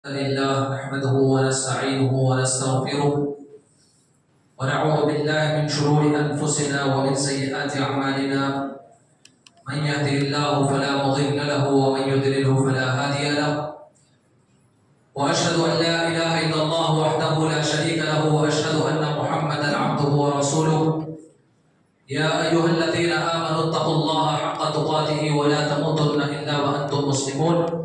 لله نحمده ونستعينه ونستغفره ونعوذ بالله من شرور أنفسنا ومن سيئات أعمالنا من يهده الله فلا مضل له ومن يضلله فلا هادي له وأشهد أن لا إله إلا الله وحده لا شريك له وأشهد أن محمدا عبده ورسوله يا أيها الذين آمنوا اتقوا الله حق تقاته ولا تموتن إلا وأنتم مسلمون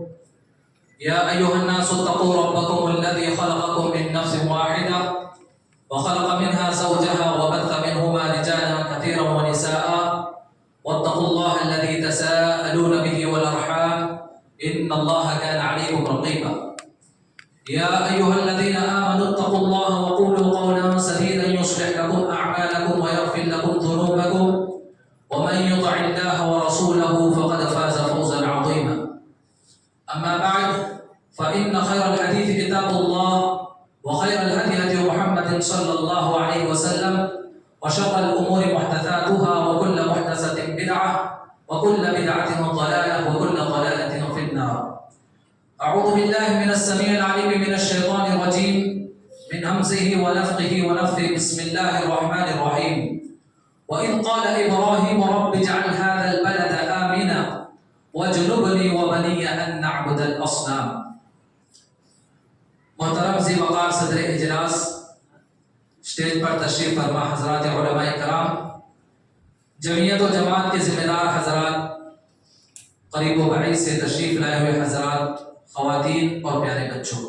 يا أيها الناس اتقوا ربكم الذي خلقكم من نفس واحدة وخلق منها زوجها وبث منهما رجالا كثيرا ونساء واتقوا الله الذي تساءلون به والأرحام إن الله كان عليكم رقيبا يا أيها الذين آمنوا اتقوا الله وقولوا قولا سديدا يصلح لكم أعمالكم ويغفر لكم ذنوبكم ومن يطع الله ورسوله فقد فاز فوزا عظيما أما بعد فإن خير الحديث كتاب الله وخير الهدي هدي محمد صلى الله عليه وسلم وشر الأمور محدثاتها وكل محدثة بدعة وكل بدعة ضلالة وكل ضلالة في النار. أعوذ بالله من السميع العليم من الشيطان الرجيم من همزه ونفخه ونفثه بسم الله الرحمن الرحيم. وإذ قال إبراهيم رب اجعل هذا البلد آمنا واجنبني وبني أن نعبد الأصنام. محترم ذی وقار صدر اجلاس، اسٹیج پر تشریف فرما حضرات علماء کرام، جمعیت و جماعت کے ذمہ دار حضرات، قریب و بعید سے تشریف لائے ہوئے حضرات، خواتین اور پیارے بچوں،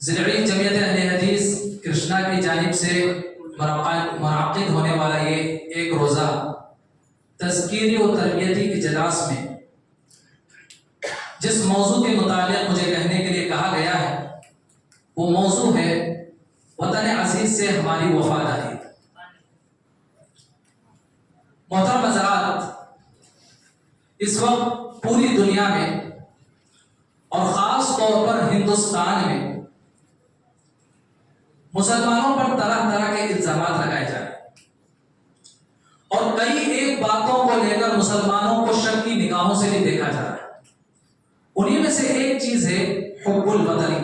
ذیل جمعیت اہل حدیث کرشنا کی جانب سے منعقد ہونے والا یہ ایک روزہ تذکیری و تربیتی اجلاس میں جس موضوع کے متعلق مجھے کہنے کے لیے کہا گیا ہے وہ موضوع ہے وطن عزیز سے ہماری وفاداری۔ محترم حضرات، اس وقت پوری دنیا میں اور خاص طور پر ہندوستان میں مسلمانوں پر طرح طرح کے الزامات لگائے جا رہے ہیں اور کئی ایک باتوں کو لے کر مسلمانوں کو شک کی نگاہوں سے بھی دیکھا جا رہا ہے۔ انہی میں سے ایک چیز ہے حب الوطنی،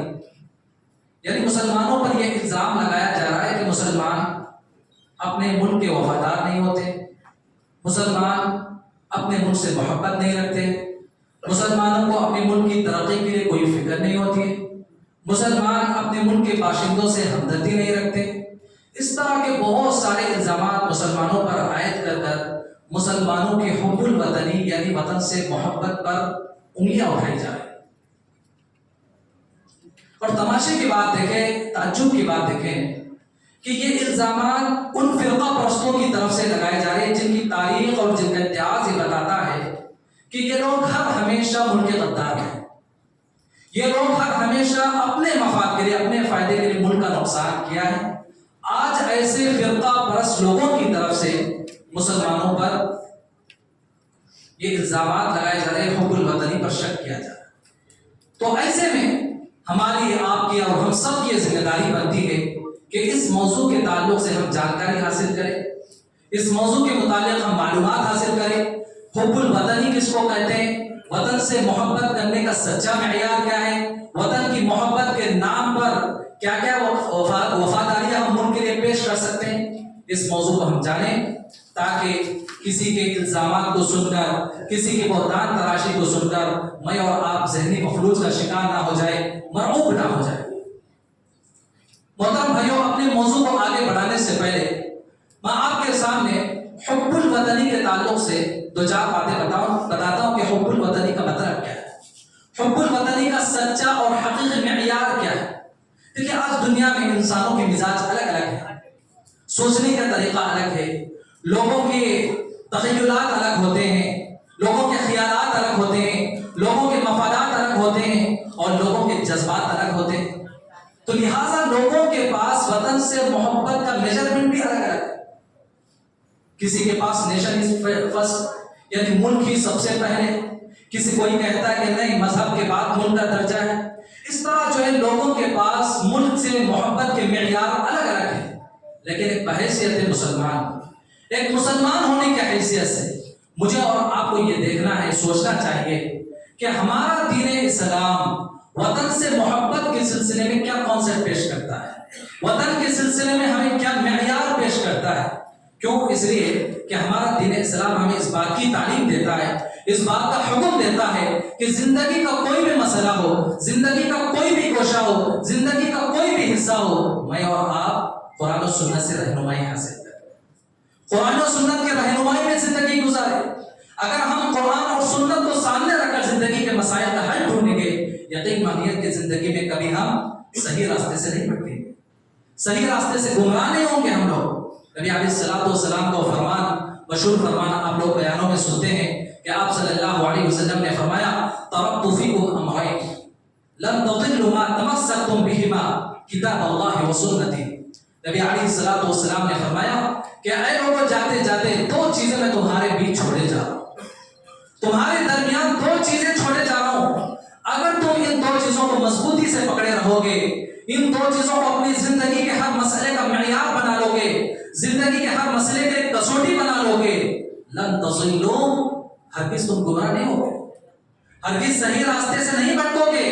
یعنی مسلمانوں پر یہ الزام لگایا جا رہا ہے کہ مسلمان اپنے ملک کے وفادار نہیں ہوتے، مسلمان اپنے ملک سے محبت نہیں رکھتے، مسلمانوں کو اپنے ملک کی ترقی کے لیے کوئی فکر نہیں ہوتی، مسلمان اپنے ملک کے باشندوں سے ہمدردی نہیں رکھتے۔ اس طرح کے بہت سارے الزامات مسلمانوں پر عائد کر کر مسلمانوں کے حب الوطنی یعنی وطن سے محبت پر انگلیاں اٹھائی جا رہی۔ اور تماشے کی بات دیکھیں، تعجب کی بات دیکھیں کہ یہ الزامات ان فرقہ پرستوں کی طرف سے لگائے جا رہے ہیں جن کی تاریخ اور جن کا اتہاس یہ بتاتا ہے کہ یہ لوگ ہر ہمیشہ ملک کے غدار ہیں، یہ لوگ ہر ہمیشہ اپنے مفاد کے لیے، اپنے فائدے کے لیے ملک کا نقصان کیا ہے۔ آج ایسے فرقہ پرست لوگوں کی طرف سے مسلمانوں پر یہ الزامات لگائے جا رہے ہیں، حب الوطنی پر شک کیا جا رہا ہے۔ تو ایسے میں ہماری، آپ کی اور ہم سب کی ذمہ داری بنتی ہے کہ اس موضوع کے تعلق سے ہم جانکاری حاصل کریں، اس موضوع کے متعلق ہم معلومات حاصل کریں۔ حب الوطنی کس کو کہتے ہیں؟ وطن سے محبت کرنے کا سچا معیار کیا ہے؟ وطن کی محبت کے نام پر کیا کیا وفاداریاں ہم ملک کے لیے پیش کر سکتے ہیں؟ اس موضوع کو ہم جانیں تاکہ کسی کے الزامات کو سن کر، کسی کے بہتان تراشی کو سن کر میں اور آپ ذہنی مفلوج کا شکار نہ ہو جائے، مرعوب نہ ہو جائے۔ محترم بھائیوں، اپنے موضوع کو آگے بڑھانے سے پہلے میں آپ کے سامنے حب الوطنی کے تعلق سے دو چار باتیں بتاتا ہوں کہ حب الوطنی کا مطلب کیا ہے، حب الوطنی کا سچا اور حقیقی معیار کیا ہے۔ دیکھیے، آج دنیا میں انسانوں کے مزاج الگ الگ ہیں، سوچنے کا طریقہ الگ ہے، لوگوں کے تخیلات الگ ہوتے ہیں، لوگوں کے خیالات الگ ہوتے ہیں، لوگوں کے مفادات الگ ہوتے ہیں اور لوگوں کے جذبات الگ ہوتے ہیں۔ تو لہٰذا لوگوں کے پاس وطن سے محبت کا میجرمنٹ بھی الگ الگ ہے۔ کسی کے پاس نیشن از فرسٹ یعنی ملک ہی سب سے پہلے، کسی کوئی کہتا ہے کہ نہیں، مذہب کے بعد ملک کا درجہ ہے۔ اس طرح جو ہے لوگوں کے پاس ملک سے محبت کے معیار الگ الگ ہیں، لیکن ایک بحیثیت مسلمان، ایک مسلمان ہونے کی حیثیت سے مجھے اور آپ کو یہ دیکھنا ہے، سوچنا چاہیے کہ ہمارا دین اسلام وطن سے محبت کے سلسلے میں کیا کانسیپٹ پیش کرتا ہے، وطن کے سلسلے میں ہمیں کیا معیار پیش کرتا ہے۔ کیوں؟ اس لیے کہ ہمارا دین اسلام ہمیں اس بات کی تعلیم دیتا ہے، اس بات کا حکم دیتا ہے کہ زندگی کا کوئی بھی مسئلہ ہو، زندگی کا کوئی بھی گوشہ ہو، زندگی کا کوئی بھی حصہ ہو، میں اور آپ قرآن و سنت سے رہنمائی حاصل کریں، قرآن و سنت کی رہنمائی میں زندگی گزارے۔ اگر ہم قرآن اور سنت کو سامنے رکھ کر زندگی کے مسائل کا حل ڈھونڈیں گے، یقین مانیے کہ زندگی میں کبھی ہم صحیح راستے سے نہیں بھٹکیں گے، صحیح راستے سے گمراہ نہیں ہوں گے ہم لوگ۔ نبی علیہ السلام کو فرمان، مشہور فرمان آپ لوگ بیانوں میں سنتے ہیں کہ آپ صلی اللہ علیہ وسلم نے فرمایا ترکت فیکم امرین لن تضلوا ما تمسکتم بہما کتاب اللہ و سنتی۔ نبی علیہ السلام نے فرمایا کہ اے لوگوں، جاتے جاتے دو چیزیں میں تمہارے بیچ چھوڑے جا رہا ہوں، تمہارے درمیان دو چیزیں چھوڑے جا رہا ہوں، اگر تم ان دو چیزوں کو مضبوطی سے پکڑے رہو گے، ان دو چیزوں کو اپنی زندگی کے ہر مسئلے کا معیار بنا لو گے، زندگی کے ہر مسئلے کے کسوٹی بنا لو گے، لن تضلوا، ہرگز تم گمراہ نہیں ہوگے، ہرگز صحیح راستے سے نہیں بھٹکو گے،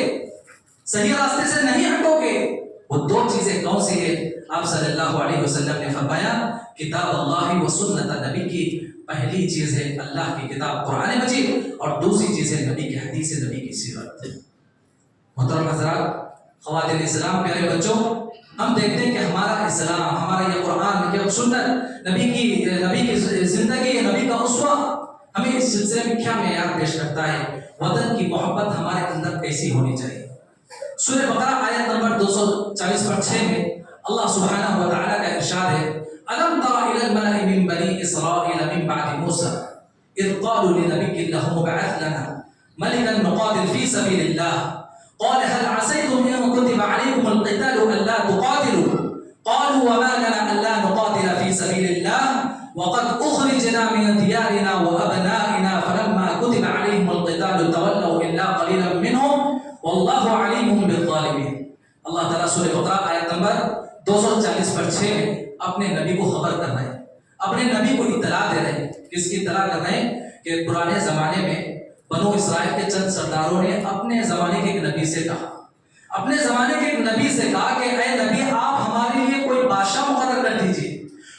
صحیح راستے سے نہیں ہٹو گے۔ وہ دو چیزیں کون سی ہے؟ آپ صلی اللہ علیہ وسلم نے فرمایا کتاب اللہ و سنت، نبی کی پہلی چیز ہے اللہ کی کتاب قرآن مجید، اور دوسری چیز ہے نبی کی حدیث، نبی کی سیرت۔ محترم حضرات، خواتین اسلام، پیارے بچوں، ہم دیکھتے ہیں کہ ہمارا اسلام، ہمارا یہ قرآن، یہ سنت، نبی کی زندگی، نبی کا اسوہ ہمیں اس سلسلے میں کیا معیار پیش کرتا ہے، وطن کی محبت ہمارے اندر کیسی ہونی چاہیے۔ سورہ بقرہ آیت نمبر 240/6 میں اللہ سبحانہ و تعالیٰ کا ارشاد ہے أَلَمْ تَرَ إِلَى الْمَلَإِ مِنْ بَنِي إِسْرَائِيلَ مِنْ بَعْدِ مُوسَىٰ إِذْ قَالُوا لِنَبِيٍّ لَهُ ابْعَثْ لَنَا مَلِكًا نُقَاتِلْ فِي سَبِيلِ اللَّهِ قَالَ هَلْ عَسَيْتُمْ إِن كُتِبَ عَلَيْكُمُ الْقِتَالُ أَلَّا تُقَاتِلُوا قَالُوا وَمَا لَنَا أَلَّا نُقَاتِلَ فِي سَبِيلِ اللَّهِ وَقَدْ أُخْرِجْنَا مِنْ دِيَارِنَا وَأَبْنَائِنَا فَلَمَّا كُتِبَ عَلَيْهِمُ الْقِتَالُ تَوَلَّوْا إِلَّا قَلِيلًا مِّنْهُمْ واللہ علیم بالظالمین۔ اللہ تعالیٰ سورہ بقرہ آیت نمبر 240/6 میں اپنے نبی کو خبر کر رہے ہیں، اپنے نبی کو اطلاع دے رہے ہیں۔ کس کی اطلاع کر رہے ہیں؟ کہ پرانے زمانے میں بنو اسرائیل کے چند سرداروں نے اپنے زمانے کے ایک نبی سے کہا، اپنے زمانے کے ایک نبی سے کہا کہ اے نبی، آپ ہمارے لیے کوئی بادشاہ مقرر کر دیجیے،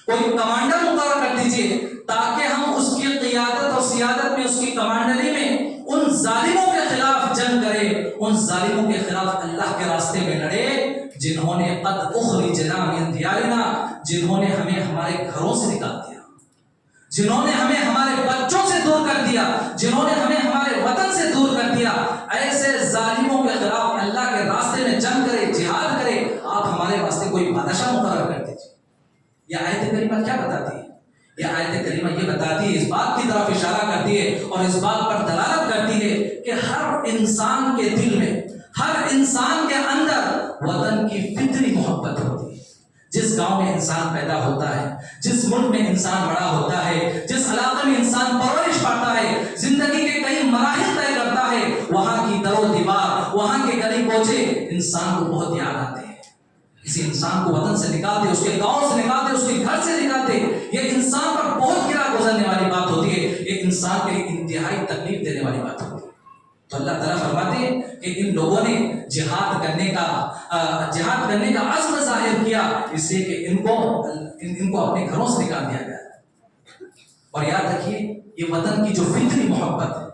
کوئی کمانڈر مقرر کر دیجیے، تاکہ ہم اس کی قیادت اور سیادت میں، اس کی کمانڈری میں ان ظالموں کے خلاف جنگ کرے، ان ظالموں کے خلاف اللہ کے راستے میں لڑے، جنہوں نے قد اخرجنا من دیارنا، جنہوں نے ہمیں ہمارے گھروں سے نکال دیا، جنہوں نے ہمیں ہمارے بچوں سے دور کر دیا، جنہوں نے ہمیں ہمارے وطن سے دور کر دیا۔ ایسے ظالموں کے خلاف اللہ کے راستے میں جنگ کرے، جہاد کرے، آپ ہمارے واسطے کوئی بادشاہ مقرر کر دیجیے۔ یہ آیت کریمہ کیا بتاتی ہے؟ یہ آیت کریمہ یہ بتاتی ہے، اس بات کی طرف اشارہ کرتی ہے اور اس بات پر دلالت کرتی ہے کہ ہر انسان کے دل میں، ہر انسان کے اندر وطن کی فطری محبت ہوتی ہے۔ جس گاؤں میں انسان پیدا ہوتا ہے، جس ملک میں انسان بڑا ہوتا ہے، جس علاقے میں انسان پرورش پاتا ہے، زندگی کے کئی مراحل طے کرتا ہے، وہاں کی در و دیوار، وہاں کے گلی کوچے انسان کو بہت یاد آتے ہیں۔ کسی انسان کو وطن سے نکال دے، اس کے گاؤں سے نکال دے، اس کے گھر سے نکال دے، یہ انسان پر بہت گرا گزرنے والی بات ہوتی ہے، یہ انسان کے لیے انتہائی تکلیف دینے والی بات ہوتی ہے۔ تو اللہ تعالیٰ فرماتے ہیں کہ ان لوگوں نے جہاد کرنے کا عزم ظاہر کیا، اس لیے کہ ان کو اپنے گھروں سے نکال دیا گیا۔ اور یاد رکھیے، یہ وطن کی جو فطری محبت ہے،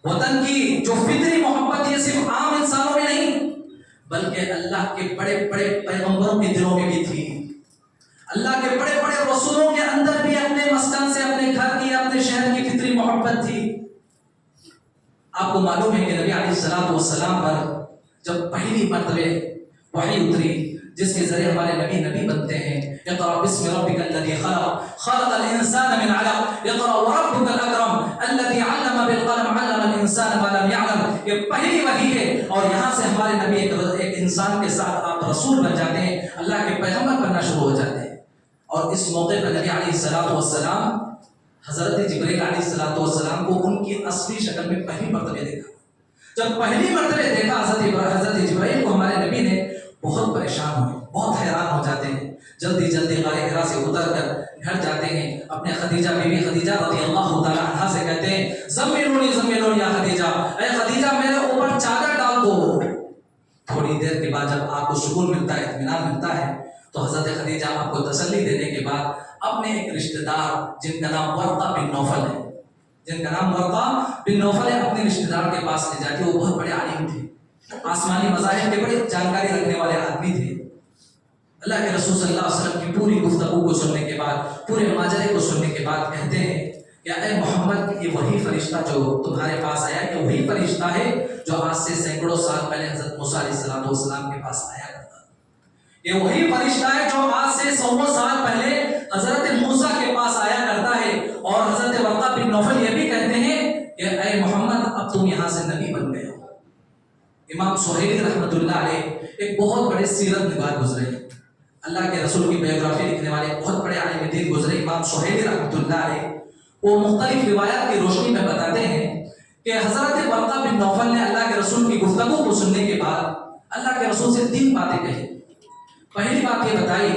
وطن کی جو فطری محبت، یہ صرف عام انسانوں میں نہیں بلکہ اللہ کے بڑے بڑے پیغمبروں کے دلوں میں بھی تھی، اللہ کے بڑے بڑے رسولوں کے اندر بھی اپنے مسکن سے، اپنے گھر کی، اپنے شہر کی فطری محبت تھی۔ آپ کو معلوم ہے کہ نبی علیہ السلام پر جب پہلی مرتبہ وحی اتری، جس کے ذریعے ہمارے نبی بنتے ہیں، اقرأ بسم ربک الذی خلق خلق الانسان من علق اقرأ وربک الاکرم الذی علم بالقلم علم الانسان ما لم یعلم، یہ پہلی وحی ہے۔ اور یہاں سے ہمارے نبی ایک انسان کے ساتھ آپ رسول بن جاتے ہیں، اللہ کے پیغمبر بننا شروع ہو جاتے ہیں۔ اور اس موقع پر نبی علیہ السلام حضرت جبرائیل علیہ السلام کو ان کی اصلی شکل میں پہلی مرتبہ دیکھا۔ جب پہلی مرتبہ دیکھا حضرت جبرائیل کو، ہمارے نبی نے بہت پریشان ہوئے، بہت حیران ہو جاتے ہیں، جلدی غار حرا سے اتر کر گھر جاتے ہیں، اپنے بیوی خدیجہ رضی اللہ تعالی عنہا سے کہتے ہیں زملونی یا خدیجہ، اے خدیجہ تھوڑی دیر کے بعد جب آپ کو سکون ملتا ہے، اطمینان ملتا ہے، تو حضرت خدیجہ آپ کو تسلی دینے کے بعد اپنے ایک رشتہ دار جن کا نام ورقہ بن نوفل ہے، اپنے رشتہ دار کے پاس لے جاتی. وہ بہت بڑے عالم تھے، آسمانی مذاہب کے بڑے جانکاری رکھنے والے آدمی تھے. اللہ کے رسول صلی اللہ علیہ وسلم کی پوری گفتگو کو سننے کے بعد، پورے ماجرے کو سننے کے بعد کہتے ہیں کہ اے محمد، یہ وہی فرشتہ جو تمہارے پاس آیا، یہ وہی فرشتہ ہے جو آج سے سینکڑوں سال پہلے حضرت موسیٰ علیہ السلام کے پاس آیا کرتا تھا. یہ وہی فرشتہ ہے جو آج سے 100 سال پہلے حضرت موسیٰ کے پاس آیا کرتا ہے. اور حضرت ورقہ بن نوفل یہ بھی کہتے ہیں کہ اے محمد، اب تم یہاں سے نبی بن گئے ہو. امام سہیلی رحمۃ اللہ علیہ ایک بہت بڑے سیرت نگار گزرے، اللہ کے رسول کی بایوگرافی لکھنے والے بہت بڑے عالم دین گزرے امام سہیلی رحمۃ اللہ علیہ. وہ مختلف روایات کی روشنی میں بتاتے ہیں کہ حضرت ورقہ بن نوفل نے اللہ کے رسول کی گفتگو کو سننے کے بعد اللہ کے رسول سے 3 باتیں کہی. پہلی بات یہ بتائی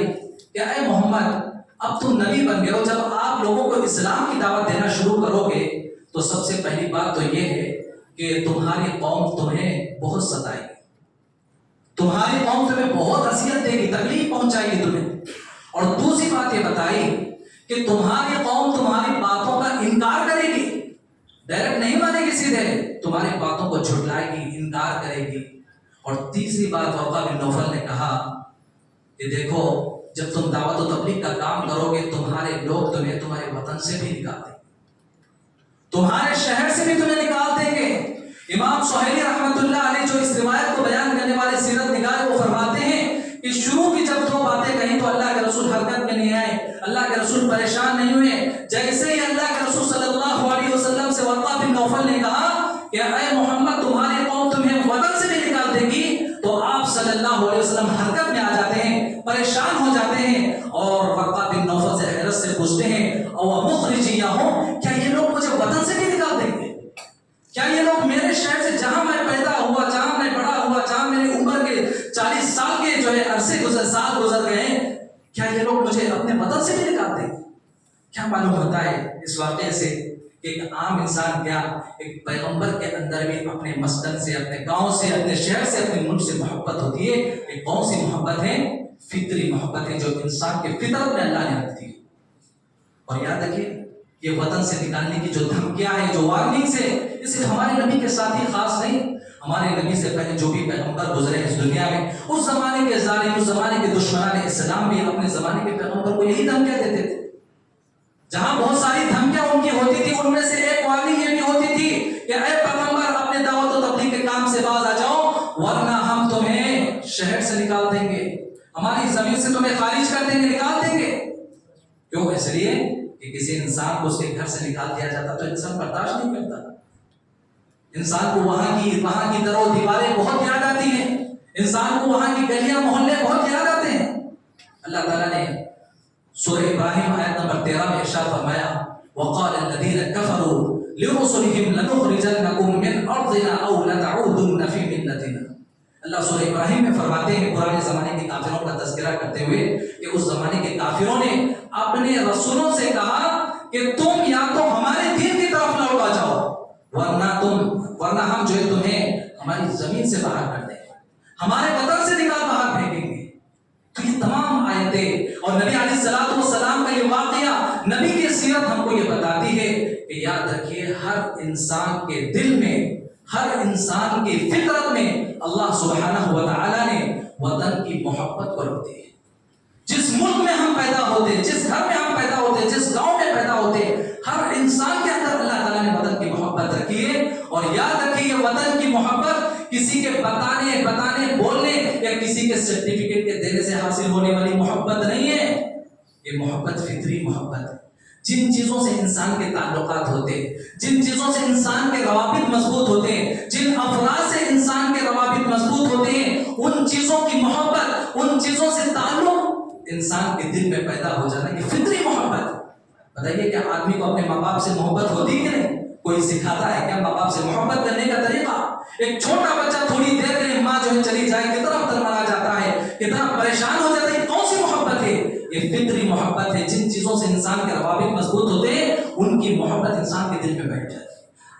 کہ اے محمد، اب تم نبی بن گئے ہو، جب آپ لوگوں کو اسلام کی دعوت دینا شروع کرو گے تو سب سے پہلی بات تو یہ ہے کہ تمہاری قوم تمہیں بہت ستائے گی، تمہاری قوم تمہیں بہت اذیت دے گی، تکلیف پہنچائے گی تمہیں. اور دوسری بات یہ بتائی کہ تمہاری قوم تمہاری باتوں کا انکار کرے گی، ڈائریکٹ نہیں مانے گی، سیدھے تمہاری باتوں کو جھٹلائے گی، انکار کرے گی. اور تیسری بات ورقہ بن نوفل نے کہا کہ دیکھو، جب تم دعوت و تبلیغ کا کام کرو گے، تمہارے لوگ تمہیں تمہارے وطن سے بھی نکال دیں گے، تمہارے شہر سے بھی تمہیں نکال دیں گے. امام سہیلی رحمۃ اللہ علیہ جو اس روایت کو بیان کرنے والے سیرت نگار وہ فرماتے ہیں کہ شروع کی جب 2 باتیں کہیں تو اللہ کے رسول حرکت میں نہیں آئے، اللہ کے رسول پریشان نہیں ہوئے. جیسے ہی اللہ کے رسول صلی اللہ علیہ وسلم سے ورقہ بن نوفل نے کہا کہ اے محمد، تمہاری قوم تمہیں وطن سے بھی نکال دے گی، تو آپ صلی اللہ علیہ وسلم حرکت میں آ جاتے ہیں، پریشان ہو جاتے ہیں. اور ورقہ بن نوفل سے حیرت سے پوچھتے ہیں او مخرجیہم، کیا یہ لوگ مجھے وطن سے بھی نکال دیں گے؟ کیا یہ لوگ میرے شہر سے، جہاں میں پیدا ہوا، جہاں میں بڑا ہوا، جہاں میری عمر کے 40 سال کے جو ہے عرصے سال گزر گئے ہیں، کیا یہ لوگ مجھے اپنے وطن سے بھی نکال دیں گے؟ کیا معلوم ہوتا ہے اس واقعے سے کہ ایک عام انسان کیا، ایک پیغمبر کے اندر بھی اپنے مسکن سے، اپنے گاؤں سے، اپنے شہر سے، اپنے ملک سے محبت ہوتی ہے. ایک کون سی محبت ہے؟ فطری محبت ہے، جو انسان کے فطرت میں اللہ نے رکھتی ہے. اور یاد رکھیے، یہ وطن سے نکالنے کی جو دھمکیاں ہیں، جو وارننگز ہے، یہ صرف ہمارے نبی کے ساتھ ہی خاص نہیں، ہمارے نبی سے پہلے جو بھی پیغمبر گزرے اس دنیا میں، اس زمانے کے ظالم، اس زمانے کے دشمنان اسلام بھی اپنے زمانے کے پیغمبر کو یہی دھمکیاں دیتے تھے. جہاں بہت ساری دھمکیاں ان کی ہوتی تھی، ان میں سے ایک وارننگ یہ بھی ہوتی تھی کہ اے پیغمبر، اپنے دعوت و تبلیغ کے کام سے باز آ جاؤ، ورنہ ہم تمہیں شہر سے نکال دیں گے، ہماری زمین سے تمہیں خارج کر دیں گے، نکال دیں گے. کیوں؟ اس لیے کہ کسی انسان کو اس کے گھر سے نکال دیا جاتا تو انسان برداشت نہیں کرتا. انسان کو وہاں کی در و دیواریں بہت یاد آتی ہیں، انسان کو وہاں کی گلیاں محلے بہت یاد آتے ہیں. اللہ تعالیٰ نے سورہ ابراہیم آیت نمبر 13 میں ارشاد فرمایا وقال الذين كفروا لرسلهم لنخرجنكم من ارضنا او لتعودن في ملتنا. اللہ سورہ ابراہیم میں فرماتے ہیں پرانے زمانے کے کافروں کا تذکرہ کرتے ہوئے کہ اس زمانے کے کافروں نے اپنے رسولوں سے کہا کہ تم یا تو ہمارے دین کی طرف لوٹ آ جاؤ، ورنہ ہم جو ہے تمہیں ہماری زمین سے باہر کر دیں گے، ہمارے وطن سے نکال باہر پھینکیں گے. تو یہ تمام آیتیں اور نبی علیہ السلام کا یہ واقعہ، نبی کی سیرت ہم کو یہ بتاتی ہے کہ یاد رکھیے، ہر انسان کے دل میں، ہر انسان کی فطرت میں اللہ سبحانہ و تعالیٰ نے وطن کی محبت کو رکھ دی ہے. جس ملک میں ہم پیدا ہوتے، جس گھر میں ہم پیدا ہوتے، جس گاؤں میں پیدا ہوتے، ہر انسان کے اندر اللہ تعالیٰ نے وطن کی محبت رکھی ہے. اور یاد رکھیے، یہ وطن کی محبت کسی کے بتانے بولنے یا کسی کے سرٹیفکیٹ کے دینے سے حاصل ہونے والی محبت نہیں ہے. یہ محبت فطری محبت ہے. جن چیزوں سے انسان کے تعلقات ہوتے، جن چیزوں سے انسان کے روابط مضبوط ہوتے ہیں، جن افراد سے انسان کے روابط مضبوط ہوتے ہیں، ان چیزوں کی محبت، ان چیزوں سے تعلق انسان کے دل میں پیدا ہو جانا، یہ فطری محبت. بتائیے کیا آدمی کو اپنے ماں باپ سے محبت ہوتی کہ نہیں؟ کوئی سکھاتا ہے کیا ماں باپ سے محبت کرنے کا طریقہ؟ ایک چھوٹا بچہ تھوڑی دیر کے لیے ماں جو ہے چلی جائے کتنا ترملا جاتا ہے، کتنا پریشان ہو جاتا ہے. یہ کون سی محبت ہے؟ یہ فطری محبت ہے. جن چیزوں سے انسان کے روابط مضبوط ہوتے ہیں ان کی محبت انسان کے دل میں بیٹھ جاتی ہے.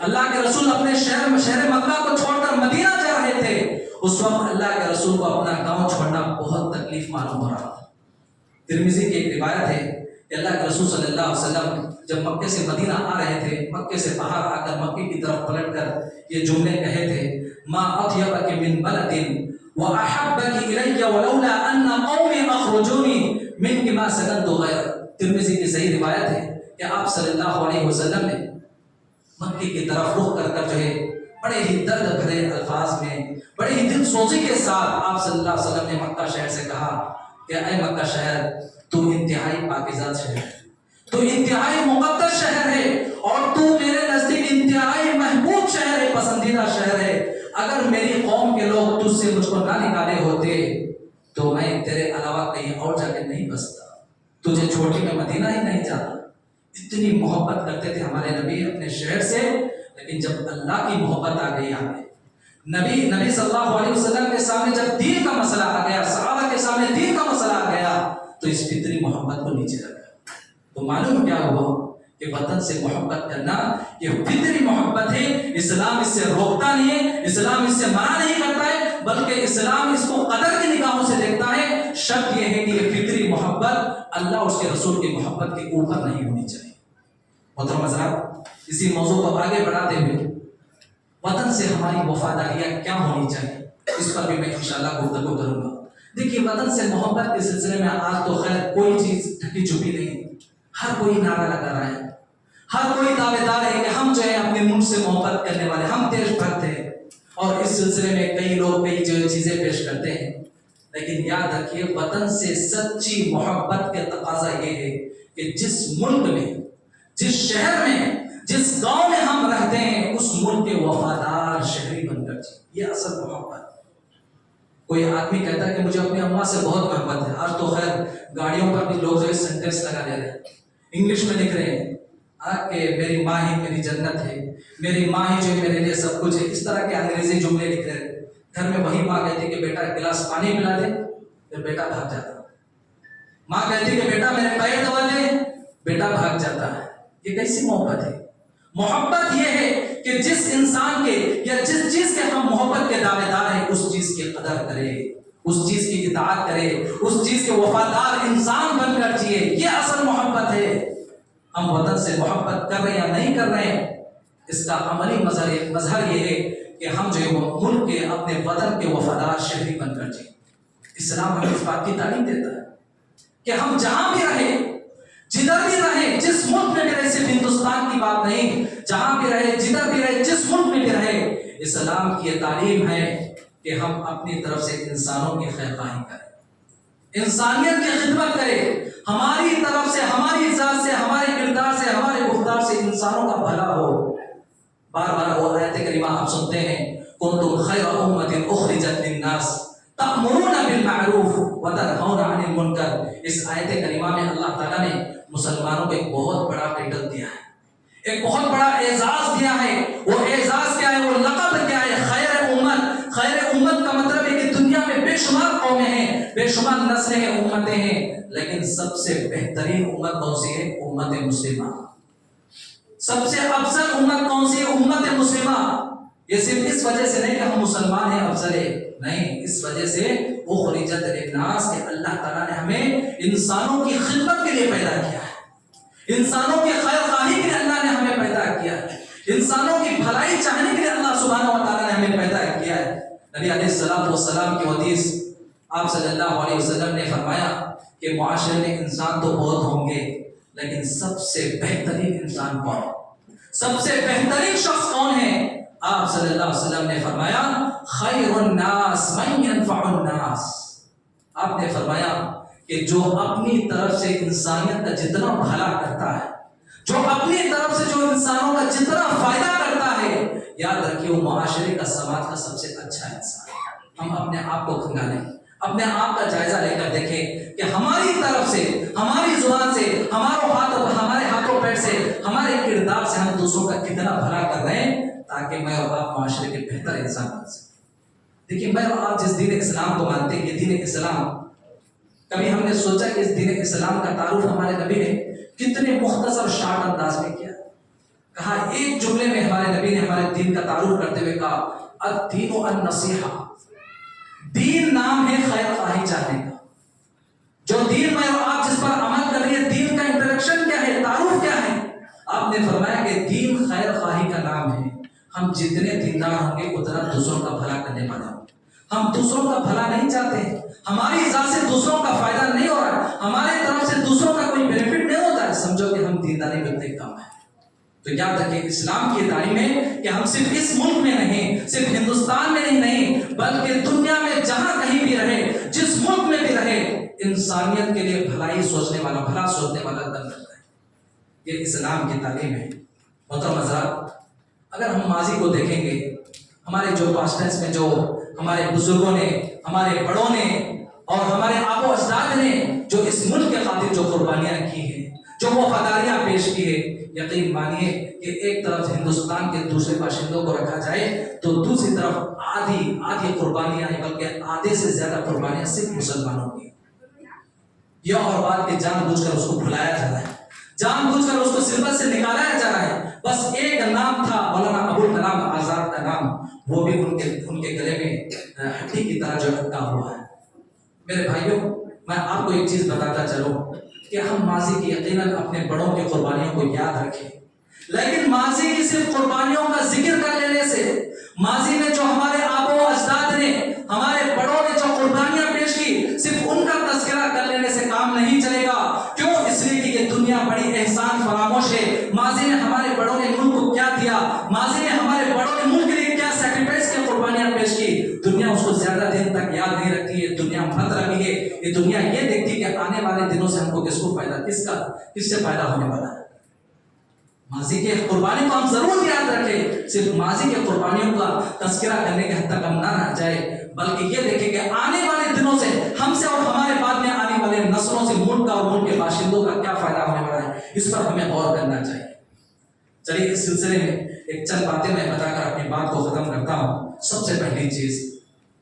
اللہ کے رسول اپنے شہر مکہ کو چھوڑ کر مدینہ جا رہے تھے، اس وقت اللہ کے رسول کو اپنا گاؤں چھوڑنا بہت تکلیف معلوم ہو رہا تھا۔ ترمذی کی ایک روایت ہے کہ اللہ کے رسول صلی اللہ علیہ وسلم جب مکے سے مدینہ آ رہے تھے، مکے سے باہر آ کر مکے کی طرف پلٹ کر یہ جملے کہے تھے، ما اطیبک من بلد واحبک الی ولولا ان قومی اخرجونی منک ما سکنت غیر۔ ترمذی کی صحیح روایت ہے کہ آپ صلی اللہ علیہ وسلم نے مکے کی طرف رخ کر کر جو ہے بڑے ہی درد بھرے الفاظ میں، بڑے ہی دل سوزی کے ساتھ آپ صلی اللہ علیہ وسلم نے مکہ شہر سے کہا کہ اے مکہ شہر، تو انتہائی پاکیزہ شہر ہے، تو انتہائی مقدس شہر ہے، اور تو میرے نزدیک انتہائی محبوب شہر ہے، پسندیدہ شہر ہے۔ اگر میری قوم کے لوگ تجھ سے مجھ کو نہ نکالے ہوتے تو میں تیرے علاوہ کہیں اور جگہ نہیں بستا، تجھے چھوڑ کے میں مدینہ ہی نہیں جاتا۔ اتنی محبت کرتے تھے ہمارے نبی اپنے شہر سے، لیکن جب اللہ کی محبت آ گئی آگے، نبی صلی اللہ علیہ وسلم کے سامنے جب دین کا مسئلہ آ گیا، صحابہ کے سامنے دین کا مسئلہ آ گیا، تو اس فطری محبت کو نیچے رکھا۔ تو معلوم کیا ہوا کہ وطن سے محبت کرنا یہ فطری محبت ہے، اسلام اس سے روکتا نہیں ہے، اسلام اس سے منع نہیں کرتا ہے، بلکہ اسلام اس کو قدر کی نگاہوں سے دیکھتا ہے۔ شرط یہ ہے کہ یہ فطری محبت اللہ اور اس کے رسول کی محبت کے اوپر نہیں ہونی چاہیے۔ محترم حضرات، اسی موضوع کو آگے بڑھاتے ہوئے وطن سے ہماری وفاداریاں کیا ہونی چاہیے، اس پر بھی میں انشاءاللہ گفتگو کروں گا۔ دیکھیے، وطن سے محبت کے سلسلے میں آج تو خیر کوئی چیز ڈھکی چھپی نہیں، ہر کوئی نعرہ لگا رہا ہے، ہر کوئی دعوے دار ہے کہ ہم جو ہے اپنے ملک سے محبت کرنے والے، ہم دیش بھکت ہیں، اور اس سلسلے میں کئی لوگ کئی جو چیزیں پیش کرتے ہیں۔ لیکن یاد رکھیے، وطن سے سچی محبت کے تقاضا یہ ہے کہ جس ملک میں، جس شہر میں، جس گاؤں میں ہم رہتے ہیں، اس ملک کے وفادار شہری بن کر جائیں۔ یہ اصل محبت۔ کوئی آدمی کہتا ہے کہ مجھے اپنی اماں سے بہت محبت ہے، آج تو خیر گاڑیوں پر بھی لوگ جو ہے سینٹینس لگا دے رہے ہیں، انگلش میں لکھ رہے ہیں کہ میری ماں ہی میری جنت ہے، میری ماں ہی جو میرے لیے سب کچھ ہے، اس طرح کے انگریزی جملے لکھ رہے ہیں۔ گھر میں وہی ماں کہتی کہ بیٹا ایک گلاس پانی پلا دے، پھر بیٹا بھاگ جاتا۔ ماں کہتی کہ بیٹا میرے پیر دبا دے، بیٹا بھاگ جاتا ہے۔ یہ کیسی محبت ہے؟ محبت یہ ہے کہ جس انسان کے یا جس چیز کے ہم محبت کے دعوے دار ہیں، اس چیز کی قدر کرے، اس چیز کی اطاعت کرے، اس چیز کے وفادار انسان بن کر جیے۔ یہ اصل محبت ہے۔ ہم وطن سے محبت کر رہے ہیں یا نہیں کر رہے ہیں، اس کا عملی مظہر یہ ہے کہ ہم جو ہے وہ ملک کے، اپنے وطن کے وفادار شہری بن کر جیے۔ اسلام ہمیں اس بات کی تعلیم دیتا ہے کہ ہم جہاں بھی رہیں، جدھر بھی رہیں، جس ملک میں بھی رہے، صرف ہندوستان کی بات نہیں، جہاں بھی رہے، جدھر بھی رہے، جس ملک میں بھی رہے، اسلام کی یہ تعلیم ہے کہ ہم اپنی طرف سے انسانوں کی خیر خواہی کریں، انسانیت کی خدمت کریں، ہماری طرف سے، ہماری ذات سے، ہمارے کردار سے، ہمارے گفتار سے انسانوں کا بھلا ہو۔ بار بار وہ آیت کریمہ آپ سنتے ہیں، کنتم خیر امۃ اخرجت للناس تأمرون بالمعروف وتنہون عن المنکر۔ اس آیت کریمہ میں اللہ تعالیٰ نے مسلمانوں کو ایک بہت بڑا ٹائٹل دیا ہے، ایک بہت بڑا اعزاز دیا ہے۔ وہ اعزاز کیا ہے؟ وہ لقب کیا ہے؟ خیر امت۔ خیر امت کا مطلب ہے کہ دنیا میں بے شمار قومیں ہیں، بے شمار نسلیں ہیں، امتیں ہیں، لیکن سب سے بہترین امت کون سی ہے؟ امت مسلمہ۔ سب سے افضل امت کون سی ہے؟ امت مسلمہ۔ یہ صرف اس وجہ سے نہیں کہ ہم مسلمان ہیں افضل ہے، نہیں، اس وجہ سے اخرجت للناس کہ اللہ تعالیٰ نے ہمیں انسانوں کی خدمت کے لیے پیدا کیا ہے، انسانوں کی خیر خواہی کے لیے اللہ نے ہمیں پیدا کیا ہے، انسانوں کی بھلائی چاہنے کے لیے اللہ سبحانہ و تعالیٰ نے ہمیں پیدا کیا ہے۔ نبی علیہ السلام کی حدیث، آپ صلی اللہ علیہ وسلم نے فرمایا کہ معاشرے میں انسان تو بہت ہوں گے، لیکن سب سے بہترین انسان کون ہے؟ سب سے بہترین شخص کون ہے؟ آپ صلی اللہ علیہ وسلم نے فرمایا خیر الناس من ينفع الناس۔ آپ نے فرمایا کہ جو اپنی طرف سے انسانیت کا جتنا بھلا کرتا ہے، جو اپنی طرف سے جو انسانوں کا جتنا فائدہ کرتا ہے، یاد رکھیے وہ معاشرے کا، سماج کا سب سے اچھا انسان ہے۔ ہم اپنے آپ کو کھنگالیں، اپنے آپ کا جائزہ لے کر دیکھیں کہ ہماری طرف سے، ہماری زبان سے، ہمارے ہاتھوں پیر سے، ہمارے کردار سے ہم دوسروں کا کتنا بھلا کر رہے ہیں، تاکہ میں اور آپ معاشرے کے بہتر انسان بن سکیں۔ دیکھیے، میں اور آپ جس دین اسلام کو مانتے ہیں، یہ دین اسلام، کبھی ہم نے سوچا کہ اس دین اسلام کا تعارف ہمارے نبی نے کتنے مختصر شارٹ انداز میں کیا؟ کہا ایک جملے میں ہمارے نبی نے ہمارے دین کا تعارف کرتے ہوئے کہا الدین النصیحہ، دین نام ہے خیر خواہی چاہنے کا. جو دین میں اور آپ جس پر عمل کر رہی ہے، دین کا انٹروڈکشن کیا ہے، تعارف کیا ہے؟ آپ نے فرمایا کہ دین خیر خواہی کا نام ہے. ہم جتنے دیندار ہوں گے اتنا دوسروں کا بھلا کرنے والے ہوں گے. ہم دوسروں کا بھلا نہیں چاہتے، ہماری ذات سے دوسروں کا فائدہ نہیں ہو رہا ہے، ہمارے طرف سے دوسروں کا کوئی بینیفٹ نہیں ہوتا ہے، سمجھو کہ ہم دینداری کرتے کم ہیں. تو یاد رکھیں اسلام کی تعلیم ہے کہ ہم صرف اس ملک میں نہیں، صرف ہندوستان میں نہیں بلکہ دنیا میں جہاں کہیں بھی رہے، جس ملک میں بھی رہے، انسانیت کے لیے بھلائی سوچنے والا، بھلا سوچنے والا دن رہتا ہے. یہ اسلام کی تعلیم ہے. محترم حضرات، اگر ہم ماضی کو دیکھیں گے، ہمارے جو پاسٹنس میں جو ہمارے بزرگوں نے، ہمارے بڑوں نے اور ہمارے آبا و اجداد نے جو اس ملک کے خاطر جو قربانیاں کی ہیں، جو وفاداریاں پیش کی ہے، یقین مانیے کہ ایک طرف ہندوستان کے دوسرے باشندوں کو رکھا جائے تو دوسری طرف آدھی قربانیاں ہیں، بلکہ آدھے سے زیادہ قربانیاں صرف مسلمانوں کی. یہ اور بات کہ جان بوجھ کر اس کو بھلایا جا رہا ہے، جان بوجھ کر اس کو سمت سے نکالا جا رہا ہے. بس ایک نام تھا مولانا ابوالکلام آزاد کا نام، وہ بھی ان کے گلے میں ہڈی کی طرح جو لٹکا ہوا ہے. میرے بھائیوں، میں آپ کو ایک چیز بتاتا چلوں کہ ہم ماضی کی یقیناً اپنے بڑوں کی قربانیوں کو یاد رکھیں، لیکن ماضی کی صرف قربانیوں کا ذکر کر لینے سے، ماضی میں جو ہمارے آبا و اجداد نے، ہمارے بڑوں نے جو قربانیاں پیش کی، صرف ان کا تذکرہ کر لینے سے کام نہیں چلے گا. کیوں؟ اس لیے کہ یہ دنیا بڑی احسان فراموش ہے. ماضی میں ہمارے بڑوں نے ملک کو کیا دیا، ماضی میں ہمارے بڑوں نے ملک کے لیے کیا سیکریفائس کی قربانیاں پیش کی، دنیا اس کو زیادہ دن تک یاد نہیں رکھتی ہے. دنیا مت رہی ہے، یہ دنیا یہ دیکھتی کہ آنے والے دنوں سے ہم کو کس کو فائدہ، کس سے فائدہ ہونے والا ہے. ماضی کے قربانی کو ہم ضرور یاد رکھیں، صرف ماضی کے قربانیوں کا تذکرہ کرنے کے حد تک ہم نہ رہ جائے، بلکہ یہ دیکھیں کہ آنے والے دنوں سے ہم سے اور ہمارے بعد میں آنے والے نسلوں سے ملک کا اور ملک کے باشندوں کا کیا فائدہ ہونے والا ہے، اس پر ہمیں غور کرنا چاہیے. چلیے اس سلسلے میں ایک چند باتیں میں بتا کر اپنی بات کو ختم کرتا ہوں. سب سے پہلی چیز،